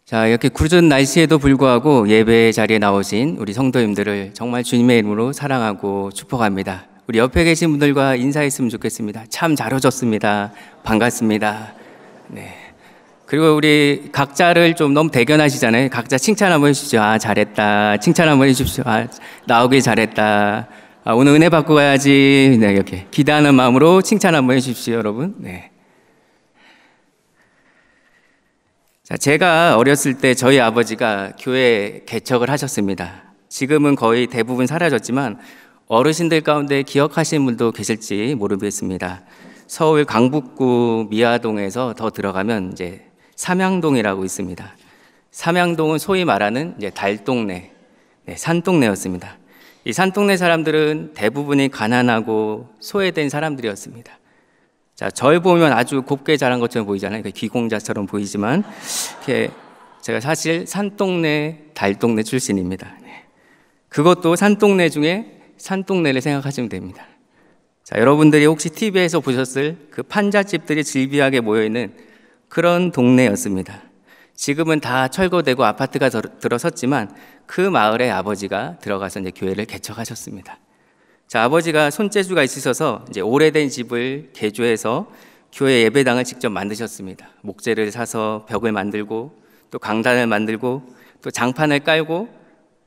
자, 이렇게 궂은 날씨에도 불구하고 예배 자리에 나오신 우리 성도님들을 정말 주님의 이름으로 사랑하고 축복합니다. 우리 옆에 계신 분들과 인사했으면 좋겠습니다. 참 잘 오셨습니다. 반갑습니다. 네. 그리고 우리 각자를 좀 너무 대견하시잖아요. 각자 칭찬 한번 해주십시오. 아, 잘했다. 칭찬 한번 해주십시오. 아, 나오길 잘했다. 아, 오늘 은혜 받고 가야지. 네, 이렇게 기대하는 마음으로 칭찬 한번 해주십시오, 여러분. 네. 자, 제가 어렸을 때 저희 아버지가 교회 개척을 하셨습니다. 지금은 거의 대부분 사라졌지만 어르신들 가운데 기억하시는 분도 계실지 모르겠습니다. 서울 강북구 미아동에서 더 들어가면 이제 삼양동이라고 있습니다. 삼양동은 소위 말하는 이제 달동네, 네, 산동네였습니다. 이 산동네 사람들은 대부분이 가난하고 소외된 사람들이었습니다. 자, 절 보면 아주 곱게 자란 것처럼 보이잖아요. 귀공자처럼 보이지만, 이렇게 제가 사실 산동네, 달동네 출신입니다. 네. 그것도 산동네 중에 산동네를 생각하시면 됩니다. 자, 여러분들이 혹시 TV에서 보셨을 그 판잣집들이 질비하게 모여있는 그런 동네였습니다. 지금은 다 철거되고 아파트가 들어섰지만 그 마을에 아버지가 들어가서 이제 교회를 개척하셨습니다. 자, 아버지가 손재주가 있으셔서 이제 오래된 집을 개조해서 교회 예배당을 직접 만드셨습니다. 목재를 사서 벽을 만들고 또 강단을 만들고 또 장판을 깔고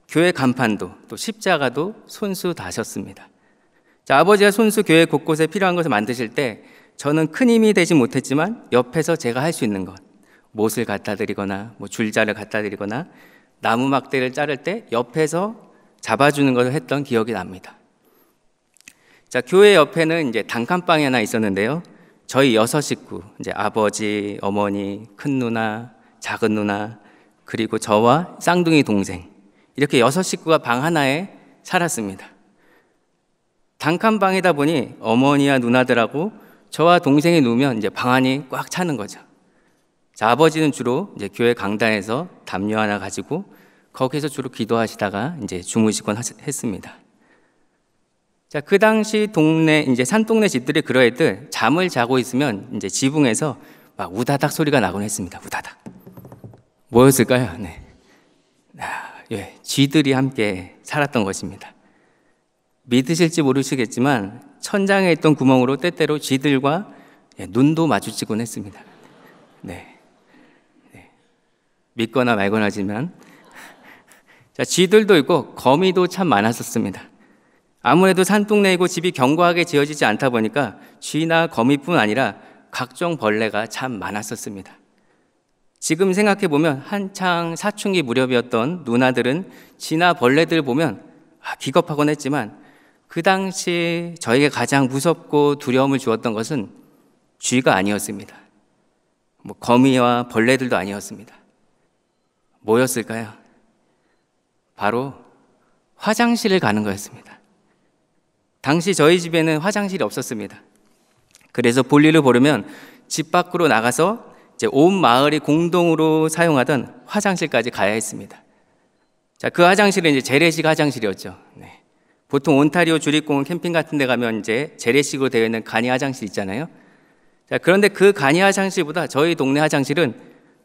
교회 간판도 또 십자가도 손수 다셨습니다. 자, 아버지가 손수 교회 곳곳에 필요한 것을 만드실 때 저는 큰 힘이 되지 못했지만 옆에서 제가 할 수 있는 것, 못을 갖다 드리거나 뭐 줄자를 갖다 드리거나 나무 막대를 자를 때 옆에서 잡아주는 것을 했던 기억이 납니다. 자, 교회 옆에는 이제 단칸방이 하나 있었는데요. 저희 6식구, 이제 아버지, 어머니, 큰 누나, 작은 누나, 그리고 저와 쌍둥이 동생, 이렇게 6식구가 방 하나에 살았습니다. 단칸방이다 보니 어머니와 누나들하고 저와 동생이 누우면 이제 방 안이 꽉 차는 거죠. 자, 아버지는 주로 이제 교회 강단에서 담요 하나 가지고 거기서 주로 기도하시다가 이제 주무시곤 했습니다. 자, 그 당시 동네, 이제 산동네 집들이 그러했듯 잠을 자고 있으면 이제 지붕에서 막 우다닥 소리가 나곤 했습니다. 우다닥. 뭐였을까요? 네. 예, 쥐들이 함께 살았던 것입니다. 믿으실지 모르시겠지만 천장에 있던 구멍으로 때때로 쥐들과 눈도 마주치곤 했습니다. 네. 네. 믿거나 말거나지만. 자, 쥐들도 있고 거미도 참 많았었습니다. 아무래도 산동네이고 집이 견고하게 지어지지 않다 보니까 쥐나 거미뿐 아니라 각종 벌레가 참 많았었습니다. 지금 생각해보면 한창 사춘기 무렵이었던 누나들은 쥐나 벌레들 보면 기겁하곤 했지만 그 당시 저에게 가장 무섭고 두려움을 주었던 것은 쥐가 아니었습니다. 뭐 거미와 벌레들도 아니었습니다. 뭐였을까요? 바로 화장실을 가는 거였습니다. 당시 저희 집에는 화장실이 없었습니다. 그래서 볼일을 보려면 집 밖으로 나가서 이제 온 마을이 공동으로 사용하던 화장실까지 가야 했습니다. 자, 그 화장실은 이제 재래식 화장실이었죠. 네. 보통 온타리오 주립공원 캠핑 같은 데 가면 이제 재래식으로 되어 있는 간이 화장실 있잖아요. 자, 그런데 그 간이 화장실보다 저희 동네 화장실은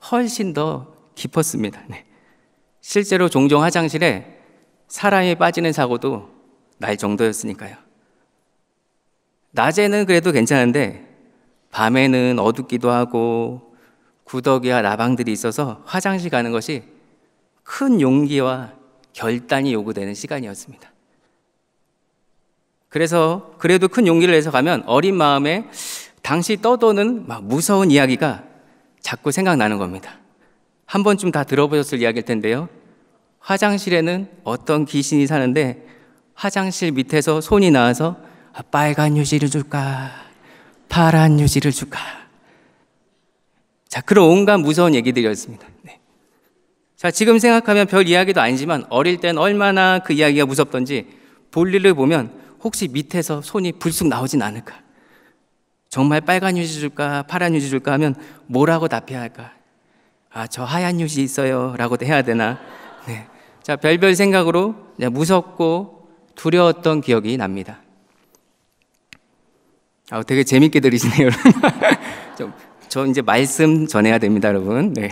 훨씬 더 깊었습니다. 네. 실제로 종종 화장실에 사람이 빠지는 사고도 날 정도였으니까요. 낮에는 그래도 괜찮은데 밤에는 어둡기도 하고 구더기와 나방들이 있어서 화장실 가는 것이 큰 용기와 결단이 요구되는 시간이었습니다. 그래서 그래도 큰 용기를 내서 가면 어린 마음에 당시 떠도는 막 무서운 이야기가 자꾸 생각나는 겁니다. 한 번쯤 다 들어보셨을 이야기일 텐데요. 화장실에는 어떤 귀신이 사는데 화장실 밑에서 손이 나와서 빨간 유지를 줄까 파란 유지를 줄까. 자, 그런 온갖 무서운 얘기들이었습니다. 네. 자, 지금 생각하면 별 이야기도 아니지만 어릴 땐 얼마나 그 이야기가 무섭던지 볼일을 보면 혹시 밑에서 손이 불쑥 나오진 않을까. 정말 빨간 유지 줄까 파란 유지 줄까 하면 뭐라고 답해야 할까. 아, 저 하얀 유지 있어요 라고도 해야 되나. 네. 자, 별별 생각으로 무섭고 두려웠던 기억이 납니다. 되게 재밌게 들으시네요. 저 이제 말씀 전해야 됩니다, 여러분. 네.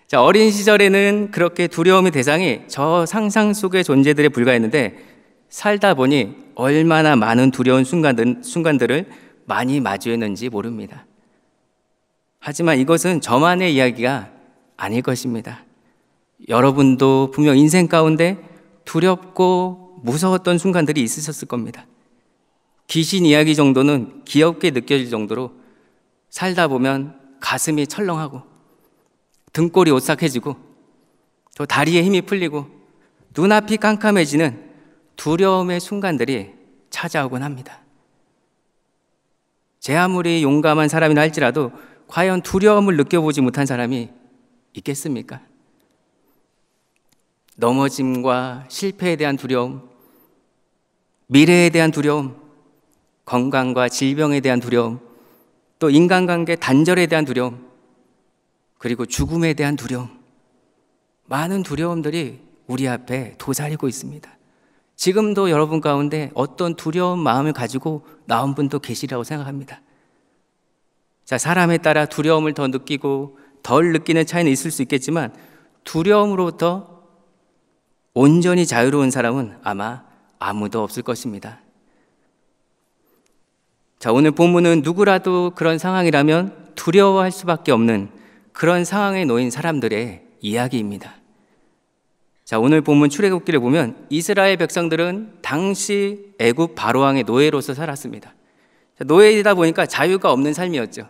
자, 어린 시절에는 그렇게 두려움의 대상이 저 상상 속의 존재들에 불과했는데 살다 보니 얼마나 많은 두려운 순간들을 많이 마주했는지 모릅니다. 하지만 이것은 저만의 이야기가 아닐 것입니다. 여러분도 분명 인생 가운데 두렵고 무서웠던 순간들이 있으셨을 겁니다. 귀신 이야기 정도는 귀엽게 느껴질 정도로 살다 보면 가슴이 철렁하고 등골이 오싹해지고 또 다리에 힘이 풀리고 눈앞이 깜깜해지는 두려움의 순간들이 찾아오곤 합니다. 제 아무리 용감한 사람이라 할지라도 과연 두려움을 느껴보지 못한 사람이 있겠습니까? 넘어짐과 실패에 대한 두려움, 미래에 대한 두려움, 건강과 질병에 대한 두려움, 또 인간관계 단절에 대한 두려움, 그리고 죽음에 대한 두려움, 많은 두려움들이 우리 앞에 도사리고 있습니다. 지금도 여러분 가운데 어떤 두려운 마음을 가지고 나온 분도 계시라고 생각합니다. 자, 사람에 따라 두려움을 더 느끼고 덜 느끼는 차이는 있을 수 있겠지만 두려움으로부터 온전히 자유로운 사람은 아마 아무도 없을 것입니다. 자, 오늘 본문은 누구라도 그런 상황이라면 두려워할 수밖에 없는 그런 상황에 놓인 사람들의 이야기입니다. 자, 오늘 본문 출애굽기를 보면 이스라엘 백성들은 당시 애굽 바로왕의 노예로서 살았습니다. 자, 노예이다 보니까 자유가 없는 삶이었죠.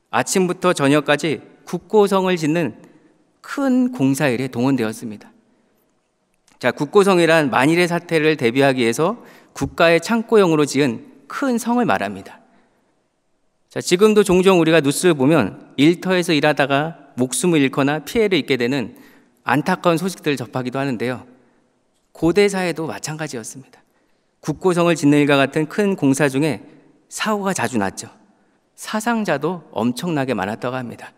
아침부터 저녁까지 국고성을 짓는 큰 공사일에 동원되었습니다. 자, 국고성이란 만일의 사태를 대비하기 위해서 국가의 창고용으로 지은 큰 성을 말합니다. 자, 지금도 종종 우리가 뉴스를 보면 일터에서 일하다가 목숨을 잃거나 피해를 입게 되는 안타까운 소식들을 접하기도 하는데요. 고대 사회도 마찬가지였습니다. 국고성을 짓는 일과 같은 큰 공사 중에 사고가 자주 났죠. 사상자도 엄청나게 많았다고 합니다.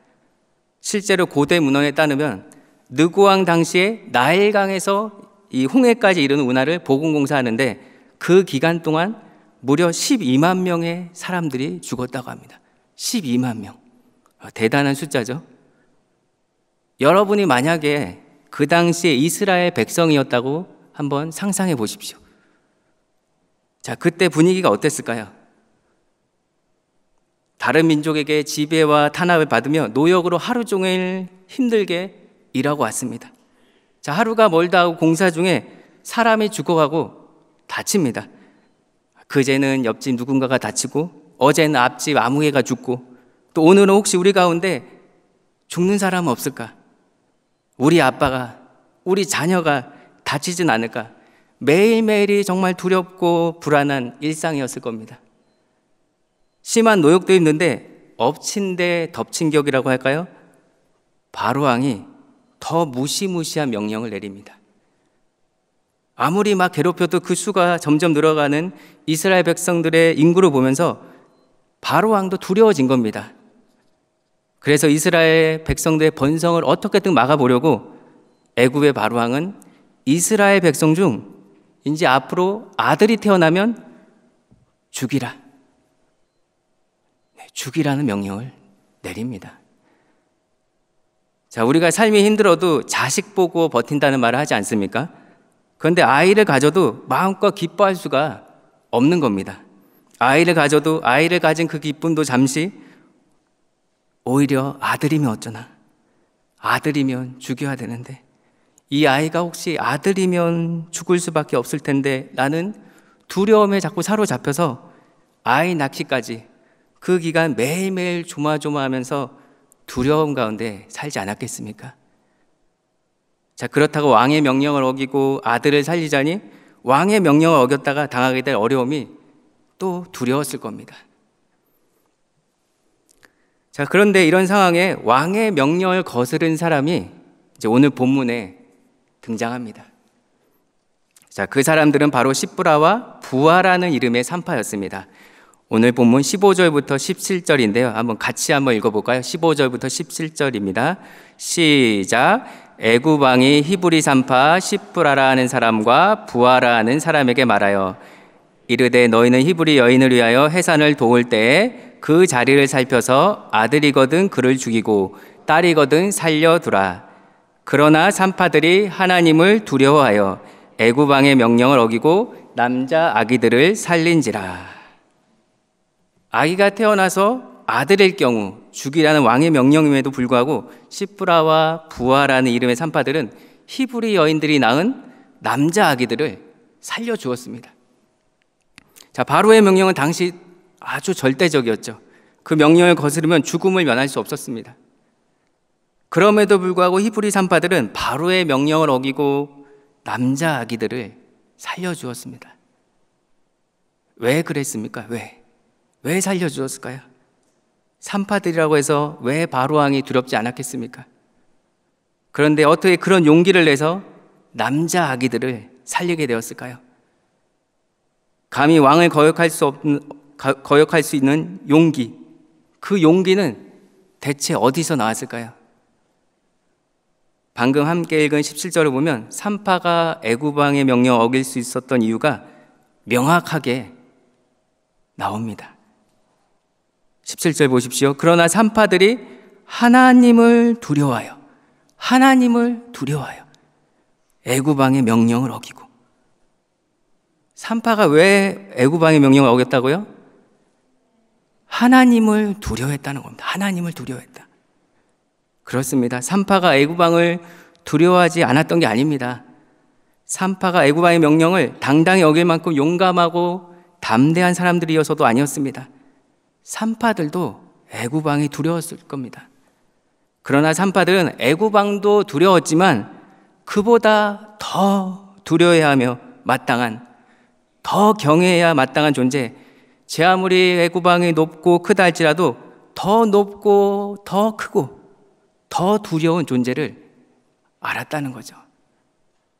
실제로 고대 문헌에 따르면 느고왕 당시에 나일강에서 이 홍해까지 이르는 운하를 보건공사하는데 그 기간 동안 무려 12만 명의 사람들이 죽었다고 합니다. 12만 명. 대단한 숫자죠. 여러분이 만약에 그 당시에 이스라엘 백성이었다고 한번 상상해 보십시오. 자, 그때 분위기가 어땠을까요? 다른 민족에게 지배와 탄압을 받으며 노역으로 하루 종일 힘들게 일하고 왔습니다. 자, 하루가 멀다 하고 공사 중에 사람이 죽어가고 다칩니다. 그제는 옆집 누군가가 다치고 어제는 앞집 아무개가 죽고 또 오늘은 혹시 우리 가운데 죽는 사람은 없을까? 우리 아빠가, 우리 자녀가 다치진 않을까? 매일매일이 정말 두렵고 불안한 일상이었을 겁니다. 심한 노역도 힘든데 엎친 데 덮친 격이라고 할까요? 바로왕이 더 무시무시한 명령을 내립니다. 아무리 막 괴롭혀도 그 수가 점점 늘어가는 이스라엘 백성들의 인구를 보면서 바로왕도 두려워진 겁니다. 그래서 이스라엘 백성들의 번성을 어떻게든 막아보려고 애굽의 바로왕은 이스라엘 백성 중 이제 앞으로 아들이 태어나면 죽이라. 죽이라는 명령을 내립니다. 자, 우리가 삶이 힘들어도 자식 보고 버틴다는 말을 하지 않습니까? 그런데 아이를 가져도 마음껏 기뻐할 수가 없는 겁니다. 아이를 가져도 아이를 가진 그 기쁨도 잠시, 오히려 아들이면 어쩌나? 아들이면 죽여야 되는데 이 아이가 혹시 아들이면 죽을 수밖에 없을 텐데 라는 두려움에 자꾸 사로잡혀서 아이 낳기까지 그 기간 매일매일 조마조마하면서 두려움 가운데 살지 않았겠습니까? 자, 그렇다고 왕의 명령을 어기고 아들을 살리자니 왕의 명령을 어겼다가 당하게 될 어려움이 또 두려웠을 겁니다. 자, 그런데 이런 상황에 왕의 명령을 거스른 사람이 이제 오늘 본문에 등장합니다. 자, 그 사람들은 바로 십브라와 부하라는 이름의 산파였습니다. 오늘 본문 15절부터 17절인데요. 같이 한번 읽어볼까요? 15절부터 17절입니다. 시작. 애굽 왕이 히브리 산파 십브라라 하는 사람과 부하라 하는 사람에게 말하여 이르되 너희는 히브리 여인을 위하여 해산을 도울 때에 그 자리를 살펴서 아들이거든 그를 죽이고 딸이거든 살려두라. 그러나 산파들이 하나님을 두려워하여 애굽 왕의 명령을 어기고 남자 아기들을 살린지라. 아기가 태어나서 아들일 경우 죽이라는 왕의 명령임에도 불구하고 시프라와 부하라는 이름의 산파들은 히브리 여인들이 낳은 남자 아기들을 살려주었습니다. 자, 바로의 명령은 당시 아주 절대적이었죠. 그 명령을 거스르면 죽음을 면할 수 없었습니다. 그럼에도 불구하고 히브리 산파들은 바로의 명령을 어기고 남자 아기들을 살려주었습니다. 왜 그랬습니까? 왜 살려주었을까요? 산파들이라고 해서 왜 바로 왕이 두렵지 않았겠습니까? 그런데 어떻게 그런 용기를 내서 남자 아기들을 살리게 되었을까요? 감히 왕을 거역할 수 있는 용기, 그 용기는 대체 어디서 나왔을까요? 방금 함께 읽은 17절을 보면 산파가 애굽 왕의 명령을 어길 수 있었던 이유가 명확하게 나옵니다. 17절 보십시오. 그러나 산파들이 하나님을 두려워하여 애굽 왕의 명령을 어기고. 산파가 왜 애굽 왕의 명령을 어겼다고요? 하나님을 두려워했다는 겁니다. 하나님을 두려워했다. 그렇습니다. 산파가 애굽 왕을 두려워하지 않았던 게 아닙니다. 산파가 애굽 왕의 명령을 당당히 어길 만큼 용감하고 담대한 사람들이어서도 아니었습니다. 산파들도 애굽 왕이 두려웠을 겁니다. 그러나 산파들은 애굽 왕도 두려웠지만 그보다 더 두려워해야 하며 더 경외해야 마땅한 존재, 제 아무리 애굽 왕이 높고 크다 할지라도 더 높고 더 크고 더 두려운 존재를 알았다는 거죠.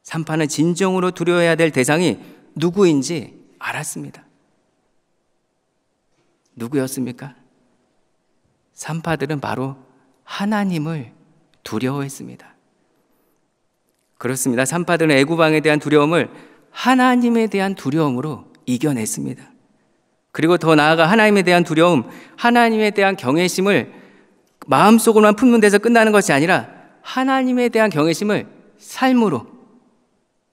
산파는 진정으로 두려워해야 될 대상이 누구인지 알았습니다. 누구였습니까? 산파들은 바로 하나님을 두려워했습니다. 그렇습니다. 산파들은 애굽 왕에 대한 두려움을 하나님에 대한 두려움으로 이겨냈습니다. 그리고 더 나아가 하나님에 대한 두려움, 하나님에 대한 경외심을 마음속으로만 품는 데서 끝나는 것이 아니라 하나님에 대한 경외심을 삶으로,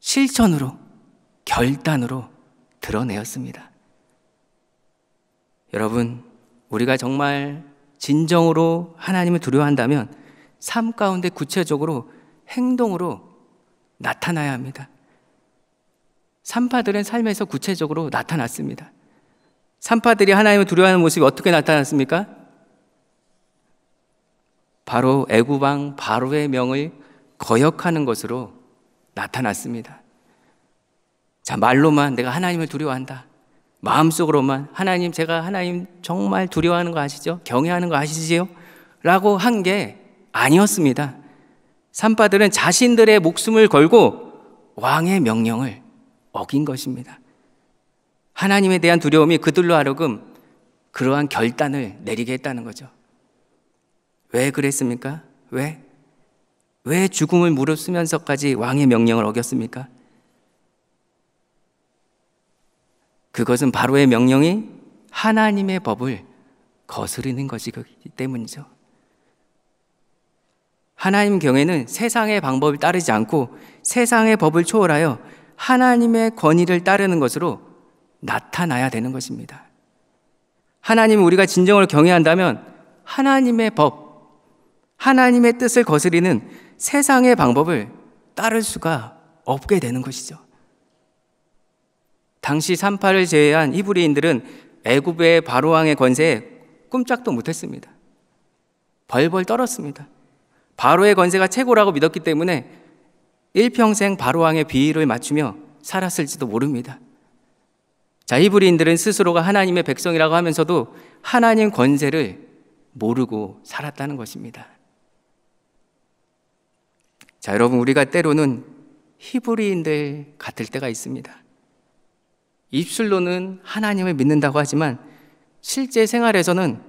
실천으로, 결단으로 드러내었습니다. 여러분, 우리가 정말 진정으로 하나님을 두려워한다면 삶 가운데 구체적으로 행동으로 나타나야 합니다. 산파들은 삶에서 구체적으로 나타났습니다. 산파들이 하나님을 두려워하는 모습이 어떻게 나타났습니까? 바로 애굽 왕 바로의 명을 거역하는 것으로 나타났습니다. 자, 말로만 내가 하나님을 두려워한다, 마음속으로만 하나님, 제가 하나님 정말 두려워하는 거 아시죠? 경외하는 거 아시지요? 라고 한 게 아니었습니다. 산파들은 자신들의 목숨을 걸고 왕의 명령을 어긴 것입니다. 하나님에 대한 두려움이 그들로 하여금 그러한 결단을 내리게 했다는 거죠. 왜 그랬습니까? 왜 죽음을 무릅쓰면서까지 왕의 명령을 어겼습니까? 그것은 바로의 명령이 하나님의 법을 거스르는 것이기 때문이죠. 하나님 경외는 세상의 방법을 따르지 않고 세상의 법을 초월하여 하나님의 권위를 따르는 것으로 나타나야 되는 것입니다. 하나님을 우리가 진정으로 경외한다면 하나님의 법, 하나님의 뜻을 거스리는 세상의 방법을 따를 수가 없게 되는 것이죠. 당시 산파를 제외한 히브리인들은 애굽의 바로왕의 권세에 꼼짝도 못했습니다. 벌벌 떨었습니다. 바로의 권세가 최고라고 믿었기 때문에 일평생 바로왕의 비위를 맞추며 살았을지도 모릅니다. 자, 히브리인들은 스스로가 하나님의 백성이라고 하면서도 하나님 권세를 모르고 살았다는 것입니다. 자, 여러분, 우리가 때로는 히브리인들 같을 때가 있습니다. 입술로는 하나님을 믿는다고 하지만 실제 생활에서는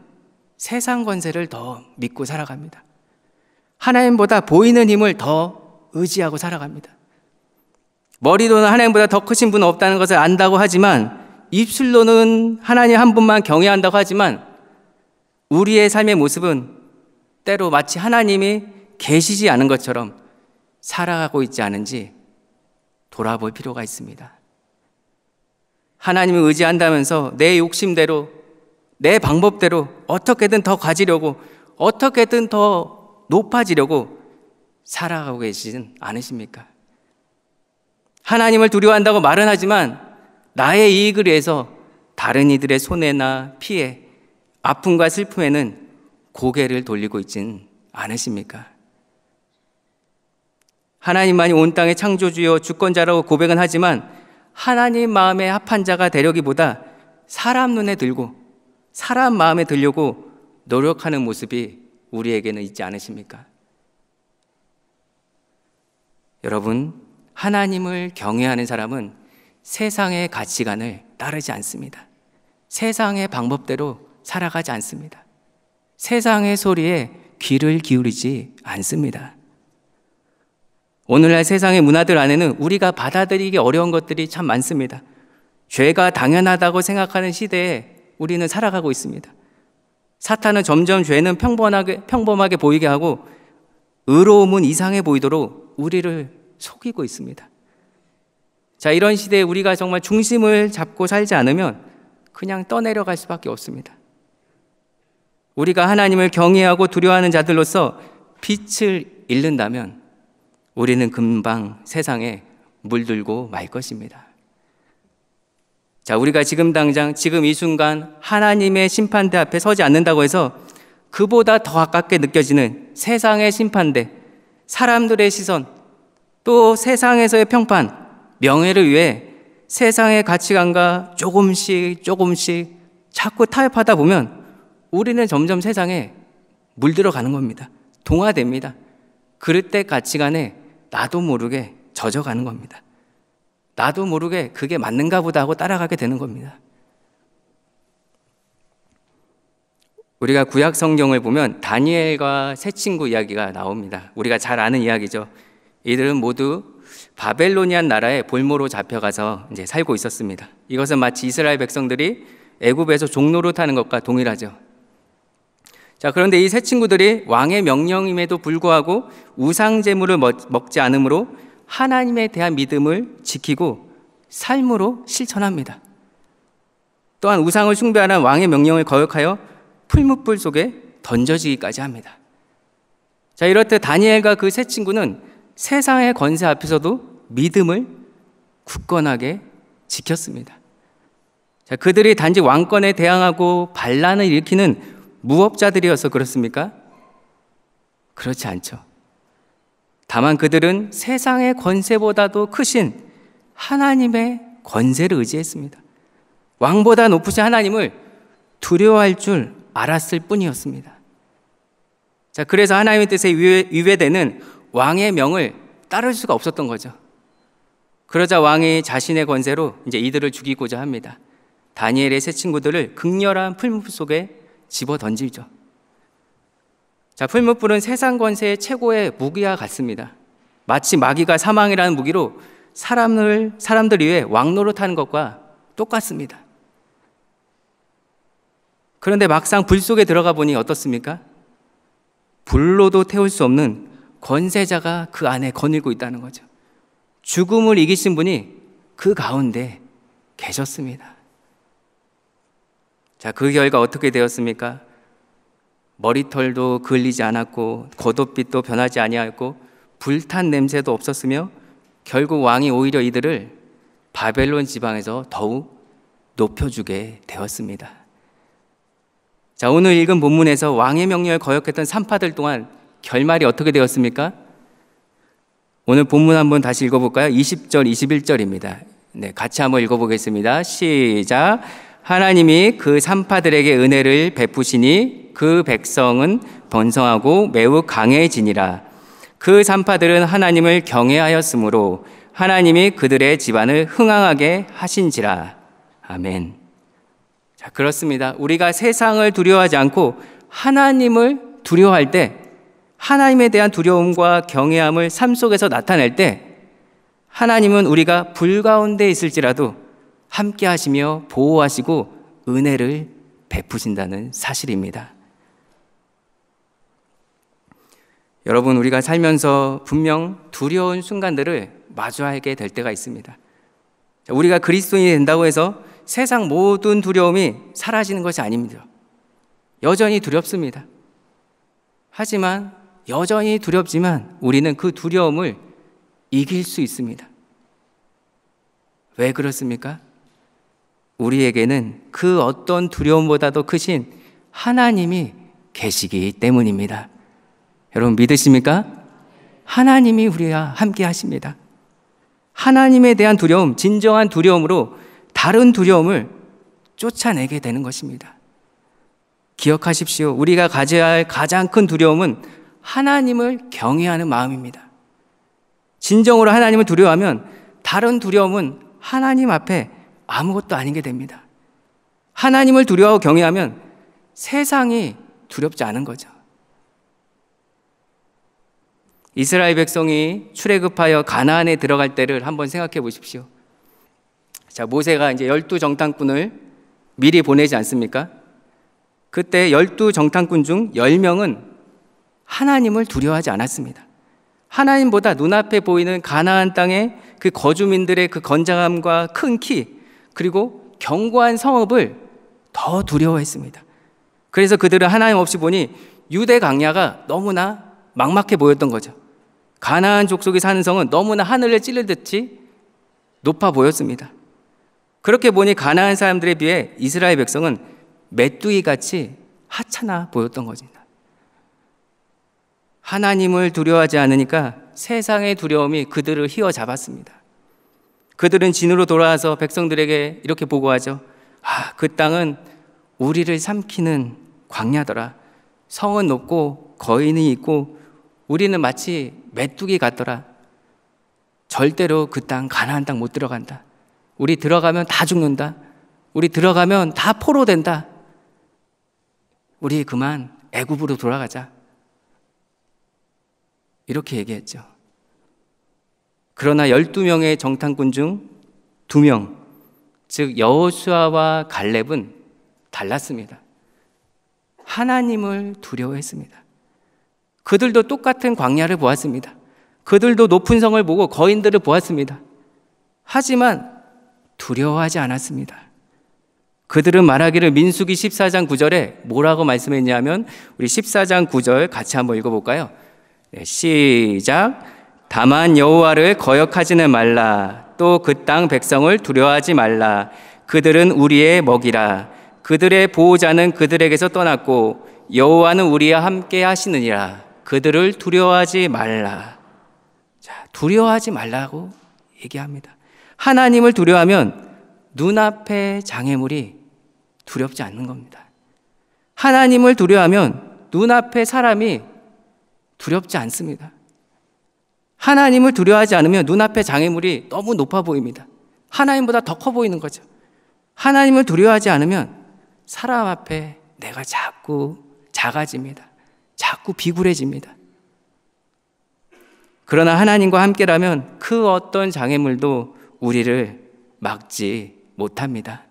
세상 권세를 더 믿고 살아갑니다. 하나님보다 보이는 힘을 더 의지하고 살아갑니다. 머리로는 하나님보다 더 크신 분은 없다는 것을 안다고 하지만 입술로는 하나님 한 분만 경외한다고 하지만 우리의 삶의 모습은 때로 마치 하나님이 계시지 않은 것처럼 살아가고 있지 않은지 돌아볼 필요가 있습니다. 하나님을 의지한다면서 내 욕심대로, 내 방법대로 어떻게든 더 가지려고, 어떻게든 더 높아지려고 살아가고 계시진 않으십니까? 하나님을 두려워한다고 말은 하지만 나의 이익을 위해서 다른 이들의 손해나 피해, 아픔과 슬픔에는 고개를 돌리고 있진 않으십니까? 하나님만이 온 땅의 창조주요 주권자라고 고백은 하지만 하나님 마음에 합한 자가 되려기보다 사람 눈에 들고 사람 마음에 들려고 노력하는 모습이 우리에게는 있지 않으십니까? 여러분, 하나님을 경외하는 사람은 세상의 가치관을 따르지 않습니다. 세상의 방법대로 살아가지 않습니다. 세상의 소리에 귀를 기울이지 않습니다. 오늘날 세상의 문화들 안에는 우리가 받아들이기 어려운 것들이 참 많습니다. 죄가 당연하다고 생각하는 시대에 우리는 살아가고 있습니다. 사탄은 점점 죄는 평범하게 보이게 하고 의로움은 이상해 보이도록 우리를 속이고 있습니다. 자, 이런 시대에 우리가 정말 중심을 잡고 살지 않으면 그냥 떠내려갈 수밖에 없습니다. 우리가 하나님을 경외하고 두려워하는 자들로서 빛을 잃는다면 우리는 금방 세상에 물들고 말 것입니다. 자, 우리가 지금 당장 지금 이 순간 하나님의 심판대 앞에 서지 않는다고 해서 그보다 더 가깝게 느껴지는 세상의 심판대, 사람들의 시선, 또 세상에서의 평판, 명예를 위해 세상의 가치관과 조금씩 자꾸 타협하다 보면 우리는 점점 세상에 물들어가는 겁니다. 동화됩니다. 그릇된 가치관에 나도 모르게 젖어가는 겁니다. 나도 모르게 그게 맞는가 보다 하고 따라가게 되는 겁니다. 우리가 구약 성경을 보면 다니엘과 세 친구 이야기가 나옵니다. 우리가 잘 아는 이야기죠. 이들은 모두 바벨로니안 나라의 볼모로 잡혀가서 이제 살고 있었습니다. 이것은 마치 이스라엘 백성들이 애굽에서 종노릇하는 것과 동일하죠. 자, 그런데 이 세 친구들이 왕의 명령임에도 불구하고 우상 제물을 먹지 않으므로 하나님에 대한 믿음을 지키고 삶으로 실천합니다. 또한 우상을 숭배하는 왕의 명령을 거역하여 풀무불 속에 던져지기까지 합니다. 자, 이렇듯 다니엘과 그 세 친구는 세상의 권세 앞에서도 믿음을 굳건하게 지켰습니다. 자, 그들이 단지 왕권에 대항하고 반란을 일으키는 무법자들이어서 그렇습니까? 그렇지 않죠. 다만 그들은 세상의 권세보다도 크신 하나님의 권세를 의지했습니다. 왕보다 높으신 하나님을 두려워할 줄 알았을 뿐이었습니다. 자, 그래서 하나님의 뜻에 위배되는 왕의 명을 따를 수가 없었던 거죠. 그러자 왕이 자신의 권세로 이제 이들을 죽이고자 합니다. 다니엘의 세 친구들을 극렬한 풀무불 속에 집어 던지죠. 자, 풀무불은 세상 권세의 최고의 무기와 같습니다. 마치 마귀가 사망이라는 무기로 사람들 위해 왕노릇하는 것과 똑같습니다. 그런데 막상 불 속에 들어가 보니 어떻습니까? 불로도 태울 수 없는 권세자가 그 안에 거닐고 있다는 거죠. 죽음을 이기신 분이 그 가운데 계셨습니다. 자, 그 결과 어떻게 되었습니까? 머리털도 그을리지 않았고 겉옷빛도 변하지 아니하였고 불탄 냄새도 없었으며 결국 왕이 오히려 이들을 바벨론 지방에서 더욱 높여주게 되었습니다. 자, 오늘 읽은 본문에서 왕의 명령을 거역했던 산파들 동안 결말이 어떻게 되었습니까? 오늘 본문 한번 다시 읽어볼까요? 20절, 21절입니다. 네, 같이 한번 읽어보겠습니다. 시작. 하나님이 그 산파들에게 은혜를 베푸시니 그 백성은 번성하고 매우 강해지니라. 그 산파들은 하나님을 경외하였으므로 하나님이 그들의 집안을 흥황하게 하신지라. 아멘. 자, 그렇습니다. 우리가 세상을 두려워하지 않고 하나님을 두려워할 때, 하나님에 대한 두려움과 경외함을 삶 속에서 나타낼 때 하나님은 우리가 불 가운데 있을지라도 함께 하시며 보호하시고 은혜를 베푸신다는 사실입니다. 여러분, 우리가 살면서 분명 두려운 순간들을 마주하게 될 때가 있습니다. 우리가 그리스도인이 된다고 해서 세상 모든 두려움이 사라지는 것이 아닙니다. 여전히 두렵습니다. 하지만 여전히 두렵지만 우리는 그 두려움을 이길 수 있습니다. 왜 그렇습니까? 우리에게는 그 어떤 두려움보다도 크신 하나님이 계시기 때문입니다. 여러분 믿으십니까? 하나님이 우리와 함께 하십니다. 하나님에 대한 두려움, 진정한 두려움으로 다른 두려움을 쫓아내게 되는 것입니다. 기억하십시오. 우리가 가져야 할 가장 큰 두려움은 하나님을 경외하는 마음입니다. 진정으로 하나님을 두려워하면 다른 두려움은 하나님 앞에 아무것도 아닌 게 됩니다. 하나님을 두려워하고 경외하면 세상이 두렵지 않은 거죠. 이스라엘 백성이 출애굽하여 가나안에 들어갈 때를 한번 생각해 보십시오. 자, 모세가 이제 12정탐꾼을 미리 보내지 않습니까? 그때 12정탐꾼 중 10명은 하나님을 두려워하지 않았습니다. 하나님보다 눈앞에 보이는 가나안 땅의 그 거주민들의 그 건장함과 큰 키, 그리고 견고한 성읍을 더 두려워했습니다. 그래서 그들은 하나님 없이 보니 유대 광야가 너무나 막막해 보였던 거죠. 가나안 족속이 사는 성은 너무나 하늘을 찌르듯이 높아 보였습니다. 그렇게 보니 가나안 사람들에 비해 이스라엘 백성은 메뚜기같이 하찮아 보였던 것입니다. 하나님을 두려워하지 않으니까 세상의 두려움이 그들을 휘어잡았습니다. 그들은 진으로 돌아와서 백성들에게 이렇게 보고하죠. 그 땅은 우리를 삼키는 광야더라. 성은 높고 거인이 있고 우리는 마치 메뚜기 같더라. 절대로 그 땅, 가나안 땅 못 들어간다. 우리 들어가면 다 죽는다. 우리 들어가면 다 포로된다. 우리 그만 애굽으로 돌아가자. 이렇게 얘기했죠. 그러나 12명의 정탐꾼 중 2명, 즉 여호수아와 갈렙은 달랐습니다. 하나님을 두려워했습니다. 그들도 똑같은 광야를 보았습니다. 그들도 높은 성을 보고 거인들을 보았습니다. 하지만 두려워하지 않았습니다. 그들은 말하기를 민수기 14장 9절에 뭐라고 말씀했냐면 우리 14장 9절 같이 한번 읽어볼까요? 네, 시작. 다만 여호와를 거역하지는 말라. 또 그 땅 백성을 두려워하지 말라. 그들은 우리의 먹이라. 그들의 보호자는 그들에게서 떠났고 여호와는 우리와 함께 하시느니라. 그들을 두려워하지 말라. 자, 두려워하지 말라고 얘기합니다. 하나님을 두려워하면 눈앞의 장애물이 두렵지 않는 겁니다. 하나님을 두려워하면 눈앞의 사람이 두렵지 않습니다. 하나님을 두려워하지 않으면 눈앞의 장애물이 너무 높아 보입니다. 하나님보다 더 커 보이는 거죠. 하나님을 두려워하지 않으면 사람 앞에 내가 자꾸 작아집니다. 자꾸 비굴해집니다. 그러나 하나님과 함께라면 그 어떤 장애물도 우리를 막지 못합니다.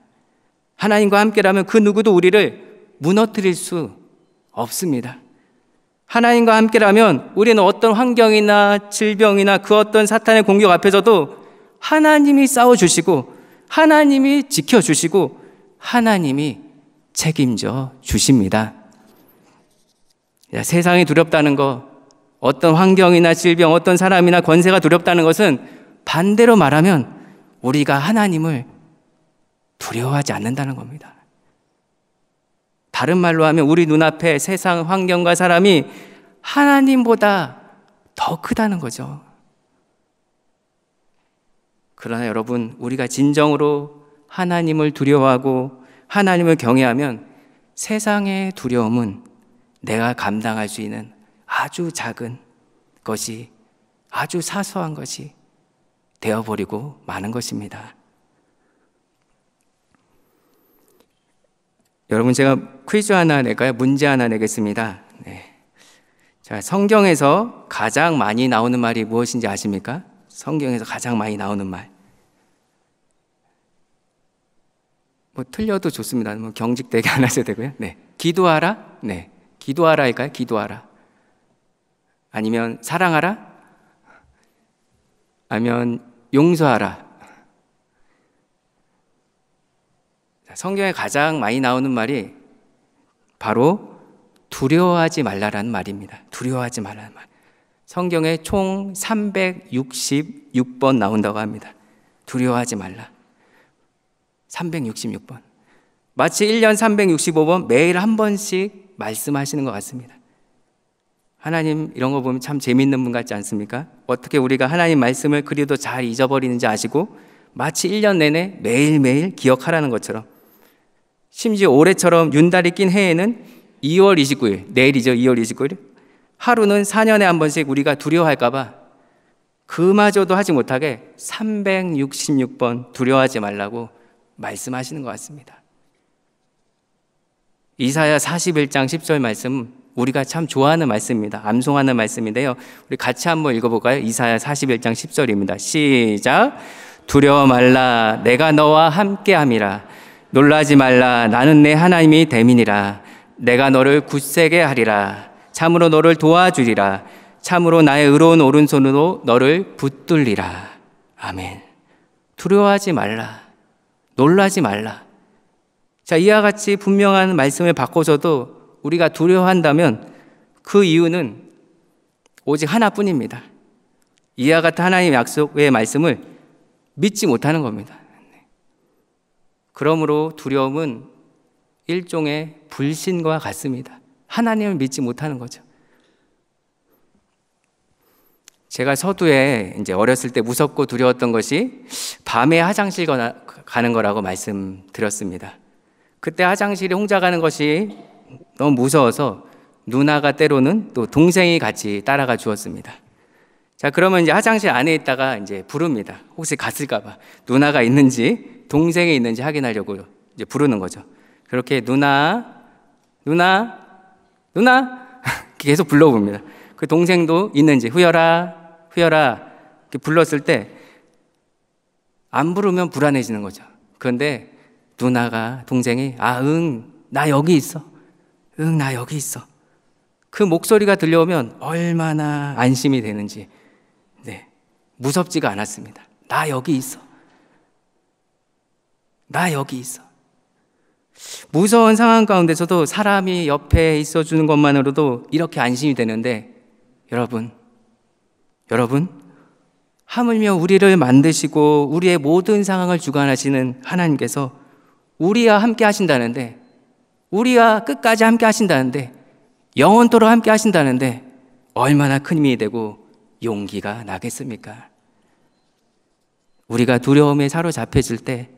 하나님과 함께라면 그 누구도 우리를 무너뜨릴 수 없습니다. 하나님과 함께라면 우리는 어떤 환경이나 질병이나 그 어떤 사탄의 공격 앞에서도 하나님이 싸워주시고 하나님이 지켜주시고 하나님이 책임져 주십니다. 세상이 두렵다는 것, 어떤 환경이나 질병, 어떤 사람이나 권세가 두렵다는 것은 반대로 말하면 우리가 하나님을 두려워하지 않는다는 겁니다. 다른 말로 하면 우리 눈앞에 세상 환경과 사람이 하나님보다 더 크다는 거죠. 그러나 여러분, 우리가 진정으로 하나님을 두려워하고 하나님을 경외하면 세상의 두려움은 내가 감당할 수 있는 아주 작은 것이, 아주 사소한 것이 되어버리고 마는 것입니다. 여러분, 제가 퀴즈 하나 낼까요? 문제 하나 내겠습니다. 네. 자, 성경에서 가장 많이 나오는 말이 무엇인지 아십니까? 성경에서 가장 많이 나오는 말. 뭐 틀려도 좋습니다. 뭐 경직되게 안 하셔도 되고요. 네. 기도하라? 네. 기도하라일까요? 기도하라. 아니면 사랑하라? 아니면 용서하라? 성경에 가장 많이 나오는 말이 바로 두려워하지 말라라는 말입니다. 두려워하지 말라는 말. 성경에 총 366번 나온다고 합니다. 두려워하지 말라. 366번. 마치 1년 365번 매일 한 번씩 말씀하시는 것 같습니다. 하나님 이런 거 보면 참 재밌는 분 같지 않습니까? 어떻게 우리가 하나님 말씀을 그리도 잘 잊어버리는지 아시고 마치 1년 내내 매일매일 기억하라는 것처럼, 심지어 올해처럼 윤달이 낀 해에는 2월 29일, 내일이죠. 2월 29일. 하루는 4년에 한 번씩 우리가 두려워할까 봐 그마저도 하지 못하게 366번 두려워하지 말라고 말씀하시는 것 같습니다. 이사야 41장 10절 말씀, 우리가 참 좋아하는 말씀입니다. 암송하는 말씀인데요. 우리 같이 한번 읽어볼까요? 이사야 41장 10절입니다. 시작. 두려워 말라. 내가 너와 함께함이라. 놀라지 말라. 나는 내 하나님이 됨이니라. 내가 너를 굳세게 하리라. 참으로 너를 도와주리라. 참으로 나의 의로운 오른손으로 너를 붙들리라. 아멘. 두려워하지 말라. 놀라지 말라. 자, 이와 같이 분명한 말씀을 바꿔줘도 우리가 두려워한다면 그 이유는 오직 하나뿐입니다. 이와 같은 하나님의 약속의 말씀을 믿지 못하는 겁니다. 그러므로 두려움은 일종의 불신과 같습니다. 하나님을 믿지 못하는 거죠. 제가 서두에 이제 어렸을 때 무섭고 두려웠던 것이 밤에 화장실 가는 거라고 말씀드렸습니다. 그때 화장실에 혼자 가는 것이 너무 무서워서 누나가 때로는 또 동생이 같이 따라가 주었습니다. 자, 그러면 이제 화장실 안에 있다가 이제 부릅니다. 혹시 갔을까봐. 누나가 있는지 동생이 있는지 확인하려고 이제 부르는 거죠. 그렇게 누나 계속 불러봅니다. 그 동생도 있는지 후여라 이렇게 불렀을 때 안 부르면 불안해지는 거죠. 그런데 동생이 나 여기 있어. 나 여기 있어. 그 목소리가 들려오면 얼마나 안심이 되는지, 네, 무섭지가 않았습니다. 나 여기 있어. 나 여기 있어. 무서운 상황 가운데서도 사람이 옆에 있어주는 것만으로도 이렇게 안심이 되는데, 여러분, 하물며 우리를 만드시고 우리의 모든 상황을 주관하시는 하나님께서 우리와 함께 하신다는데, 우리와 끝까지 함께 하신다는데, 영원토록 함께 하신다는데 얼마나 큰 힘이 되고 용기가 나겠습니까? 우리가 두려움에 사로잡혀질 때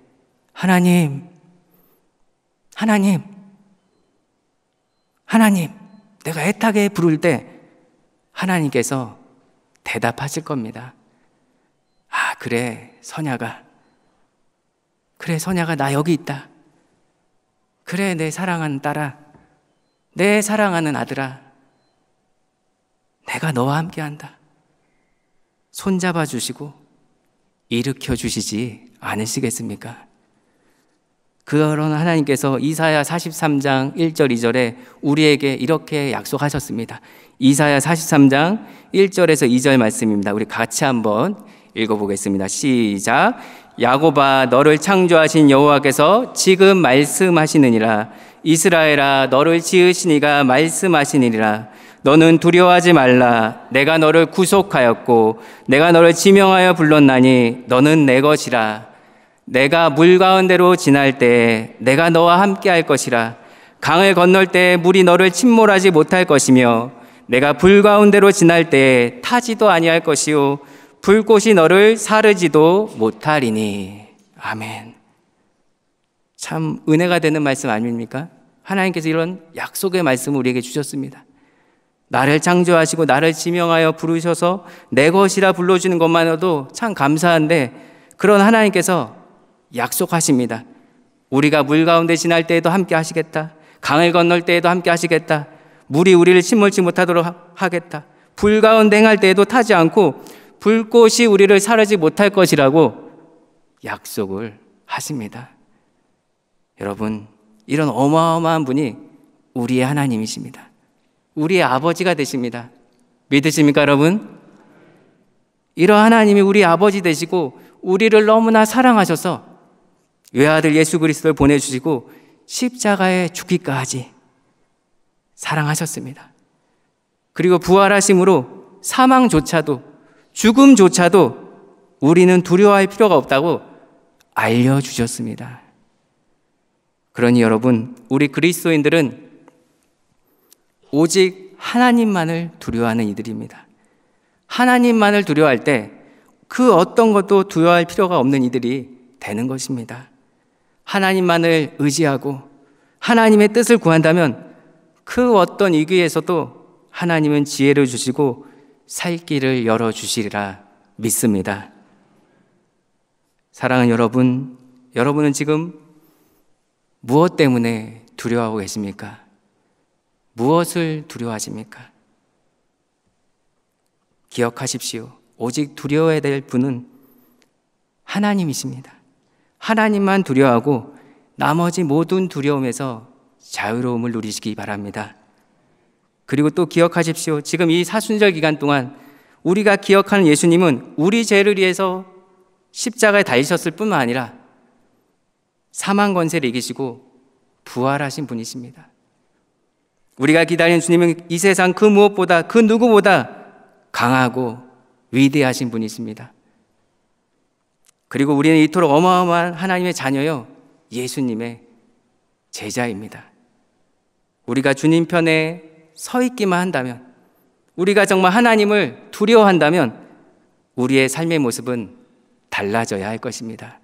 하나님 내가 애타게 부를 때 하나님께서 대답하실 겁니다. 그래 선야가 나 여기 있다. 그래 내 사랑하는 딸아, 내 사랑하는 아들아, 내가 너와 함께한다. 손잡아 주시고 일으켜 주시지 않으시겠습니까? 그런 하나님께서 이사야 43장 1절 2절에 우리에게 이렇게 약속하셨습니다. 이사야 43장 1절에서 2절 말씀입니다. 우리 같이 한번 읽어보겠습니다. 시작. 야곱아, 너를 창조하신 여호와께서 지금 말씀하시느니라. 이스라엘아, 너를 지으신 이가 말씀하시니라. 너는 두려워하지 말라. 내가 너를 구속하였고 내가 너를 지명하여 불렀나니 너는 내 것이라. 내가 물 가운데로 지날 때 내가 너와 함께 할 것이라. 강을 건널 때 물이 너를 침몰하지 못할 것이며 내가 불 가운데로 지날 때 타지도 아니할 것이요 불꽃이 너를 사르지도 못하리니. 아멘. 참 은혜가 되는 말씀 아닙니까? 하나님께서 이런 약속의 말씀을 우리에게 주셨습니다. 나를 창조하시고 나를 지명하여 부르셔서 내 것이라 불러주는 것만으로도 참 감사한데, 그런 하나님께서 약속하십니다. 우리가 물 가운데 지날 때에도 함께 하시겠다. 강을 건널 때에도 함께 하시겠다. 물이 우리를 침몰치 못하도록 하겠다. 불 가운데 행할 때에도 타지 않고 불꽃이 우리를 사르지 못할 것이라고 약속을 하십니다. 여러분, 이런 어마어마한 분이 우리의 하나님이십니다. 우리의 아버지가 되십니다. 믿으십니까, 여러분? 이런 하나님이 우리 아버지 되시고 우리를 너무나 사랑하셔서 외아들 예수 그리스도를 보내주시고 십자가에 죽기까지 사랑하셨습니다. 그리고 부활하심으로 사망조차도, 죽음조차도 우리는 두려워할 필요가 없다고 알려주셨습니다. 그러니 여러분, 우리 그리스도인들은 오직 하나님만을 두려워하는 이들입니다. 하나님만을 두려워할 때 그 어떤 것도 두려워할 필요가 없는 이들이 되는 것입니다. 하나님만을 의지하고 하나님의 뜻을 구한다면 그 어떤 위기에서도 하나님은 지혜를 주시고 살 길을 열어주시리라 믿습니다. 사랑하는 여러분, 여러분은 지금 무엇 때문에 두려워하고 계십니까? 무엇을 두려워하십니까? 기억하십시오. 오직 두려워해야 될 분은 하나님이십니다. 하나님만 두려워하고 나머지 모든 두려움에서 자유로움을 누리시기 바랍니다. 그리고 또 기억하십시오. 지금 이 사순절 기간 동안 우리가 기억하는 예수님은 우리 죄를 위해서 십자가에 달리셨을 뿐만 아니라 사망 권세를 이기시고 부활하신 분이십니다. 우리가 기다리는 주님은 이 세상 그 무엇보다, 그 누구보다 강하고 위대하신 분이십니다. 그리고 우리는 이토록 어마어마한 하나님의 자녀요, 예수님의 제자입니다. 우리가 주님 편에 서 있기만 한다면, 우리가 정말 하나님을 두려워한다면 우리의 삶의 모습은 달라져야 할 것입니다.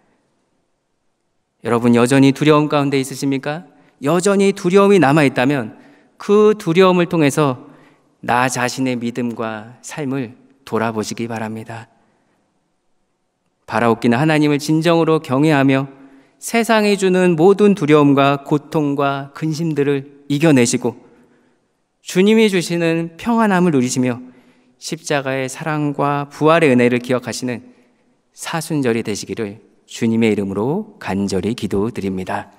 여러분, 여전히 두려움 가운데 있으십니까? 여전히 두려움이 남아있다면 그 두려움을 통해서 나 자신의 믿음과 삶을 돌아보시기 바랍니다. 바라옵기는 하나님을 진정으로 경외하며 세상이 주는 모든 두려움과 고통과 근심들을 이겨내시고 주님이 주시는 평안함을 누리시며 십자가의 사랑과 부활의 은혜를 기억하시는 사순절이 되시기를 주님의 이름으로 간절히 기도드립니다.